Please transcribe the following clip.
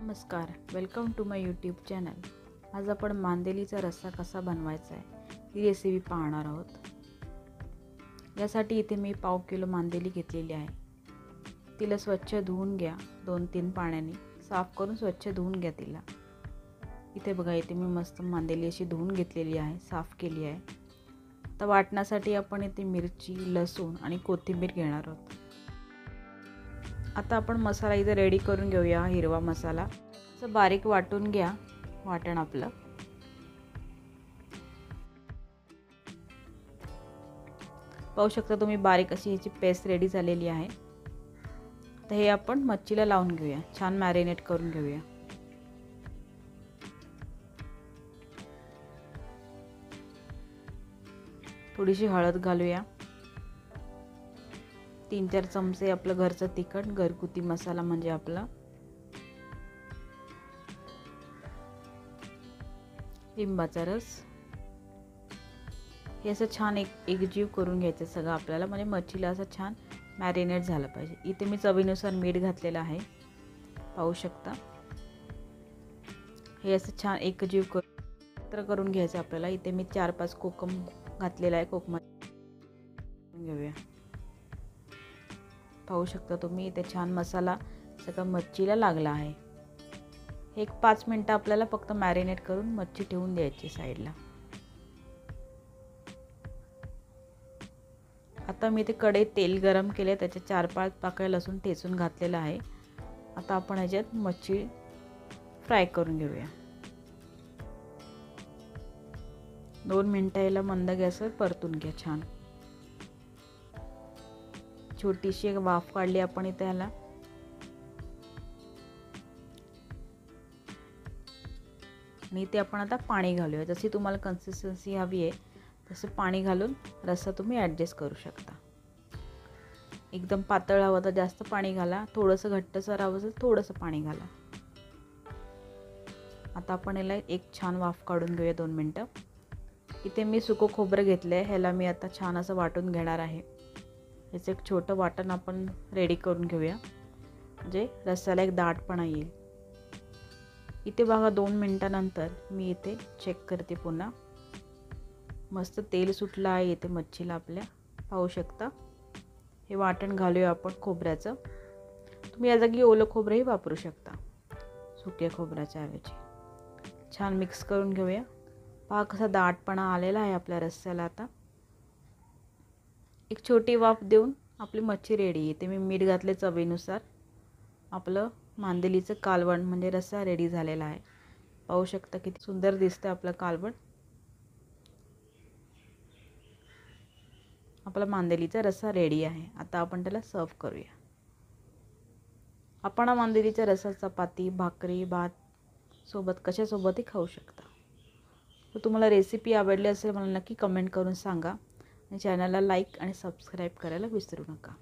नमस्कार, welcome to my YouTube channel. आज आपण मांदेलीचा रस्सा कसा बनवायचा आहे ही रेसिपी पाहणार आहोत। यासाठी इथे मी 1/2 किलो मांदेली घेतलेली आहे। तिला स्वच्छ धुवून घ्या, 2-3 पाण्याने साफ करून स्वच्छ धुवून घ्या तिला। इथे बघा, इथे मी मस्त मांदेली अशी धुवून घेतलेली आहे, साफ केली आहे। आता वाटण्यासाठी आपण इथे मिरची, लसूण आणि कोथिंबीर घेणार आहोत। आता आपण मसाला इथे रेडी करून घेऊया। हिरवा मसाला असं बारीक वाटून घ्या, वाटण आपलं। पाहू शकता तुम्ही, बारीक अशी ह्याची पेस्ट रेडी झालेली आहे। तर हे आपण मच्छीला लावून घेऊया, छान मॅरिनेट करून घेऊया। थोडीशी हळद घालूया, 3-4 चमचे आपलं घरचं तिखट, घरगुती मसाला म्हणजे आपला, लिंबाचा रस। हे असं छान एकजीव करून घ्यायचं सगळं आपल्याला, म्हणजे मच्छीला असं छान मॅरिनेट झालं पाहिजे। इथे मी चवीनुसार मीठ घातलेलं आहे, पाहू शकता। हे असं छान एकजीव करून घ्यायचं आपल्याला। इथे मी 4-5 कोकम घातलेला आहे, कोकम घेऊया। पाहू शकता तुम्ही, इथे छान मसाला सगळा मच्छीला लागला आहे। एक 5 मिनिटं आपल्याला फक्त मॅरिनेट करून मच्छी ठेवून द्यायची साईडला। आता मी इथे कढईत तेल गरम केले, त्याच्यात 4-5 पाकळ्या लसूण ठेचून घातलेला आहे। आता आपण ह्याच्यात मच्छी फ्राय करून घेऊया। 2 मिनिटं याला मंद गॅसवर परतून घ्या छान। छोटीशी एक वाफ काढली आपण इथे ह्याला। आणि ते आपण आता पाणी घालूया, जशी तुम्हाला कन्सिस्टन्सी हवी आहे तसं पाणी घालून रस्सा तुम्ही ॲडजस्ट करू शकता। एकदम पातळ हवं तर जास्त पाणी घाला, थोडंसं घट्टसर हवं असेल थोडंसं पाणी घाला। आता आपण याला एक छान वाफ काढून घेऊया 2 मिनिटं। इथे मी सुकं खोबरं घेतलं आहे, ह्याला मी आता छान असं वाटून घेणार आहे। याचं एक छोटं वाटण आपण रेडी करून घेऊया, म्हणजे रस्स्याला एक दाटपणा येईल। इथे बघा, 2 मिनिटानंतर मी इथे चेक करते पुन्हा। मस्त तेल सुटलं आहे इथे मच्छीला आपल्या, पाहू शकता। हे वाटण घालूया आपण खोबऱ्याचं। तुम्ही या जागी ओलं खोबरंही वापरू शकता, सुक्या खोबऱ्याच्या ऐवजी। छान मिक्स करून घेऊया। पहा कसा दाटपणा आलेला आहे आपल्या रस्स्याला। आता एक छोटी वाफ देऊन आपली मच्छी रेडी आहे। इथे मी मीठ घातले चवीनुसार। आपलं मांदेलीचं कालवण म्हणजे रस्सा रेडी झालेला आहे। पाहू शकता किती सुंदर दिसतं आपलं कालवण। आपला मांदेलीचा रस्सा रेडी आहे। आता आपण त्याला सर्व करूया। आपण मांदेलीचा रस्सा चपाती, भाकरी, भात सोबत कशासोबतही खाऊ शकता। तर तुम्हाला रेसिपी आवडली असेल मला नक्की कमेंट करून सांगा, आणि चॅनलला लाईक आणि सबस्क्राईब करायला विसरू नका।